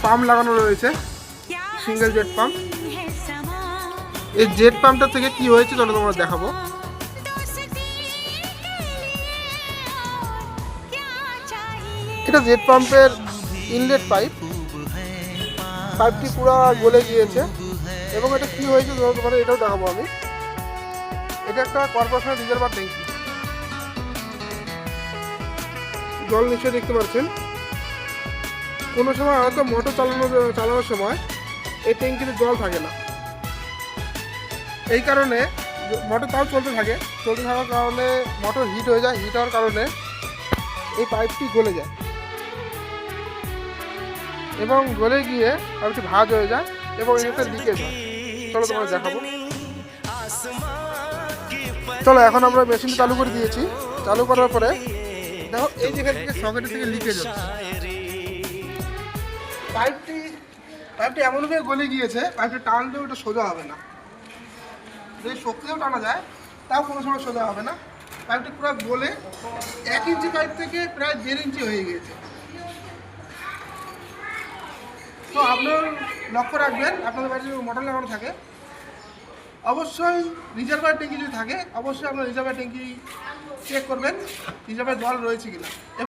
Pump লাগানো রয়েছে, single jet pump. এই জেট পাম্পটা থেকে কি হয়েছে চলো তোমরা দেখাবো। এটা জেট পাম্পের ইনলেট পাইপ, পাইপটি পুরো গলে গিয়েছে এবং এটা কি হয়েছে তোমাদের এটাও দেখাবো আমি। এটা একটা কর্পোরেশনের রিজার্ভার ট্যাঙ্কি, জল নিশ্চয়ই দেখতে পাচ্ছেন। কোনো সময় হয়তো মোটর চালানোর সময় এই ট্যাঙ্কিতে জল থাকে না, এই কারণে মোটর তাও চলতে থাকার কারণে মোটর হিট হয়ে যায়। হিট হওয়ার কারণে এই পাইপটি গলে যায় এবং গলে গিয়ে পাইপটি ভাঁজ হয়ে যায় এবং এটাতে লিকেজ হয়। চলো তোমাকে দেখাবো। চলো এখন আমরা মেশিন চালু করে দিয়েছি। চালু করার পরে দেখো এই যেখান থেকে সকেটের থেকে লিকেজ হচ্ছে। পাইপটি এমনভাবে গলে গিয়েছে, পাইপটি টানলেও এটা সোজা হবে না। যদি শক্তিও টানা যায় তাও কোনো সময় সোজা হবে না। পাইপটি পুরো গলে 1 ইঞ্চি পাইপ থেকে প্রায় 1.5 ইঞ্চি হয়ে গিয়েছে। তো আপনার লক্ষ্য রাখবেন, আপনাদের বাড়িতে যদি মোটর লাগানো থাকে অবশ্যই রিজার্ভার ট্যাঙ্কি যদি থাকে অবশ্যই আপনার রিজার্ভার ট্যাঙ্কি চেক করবেন, রিজার্ভার জল রয়েছে কিনা।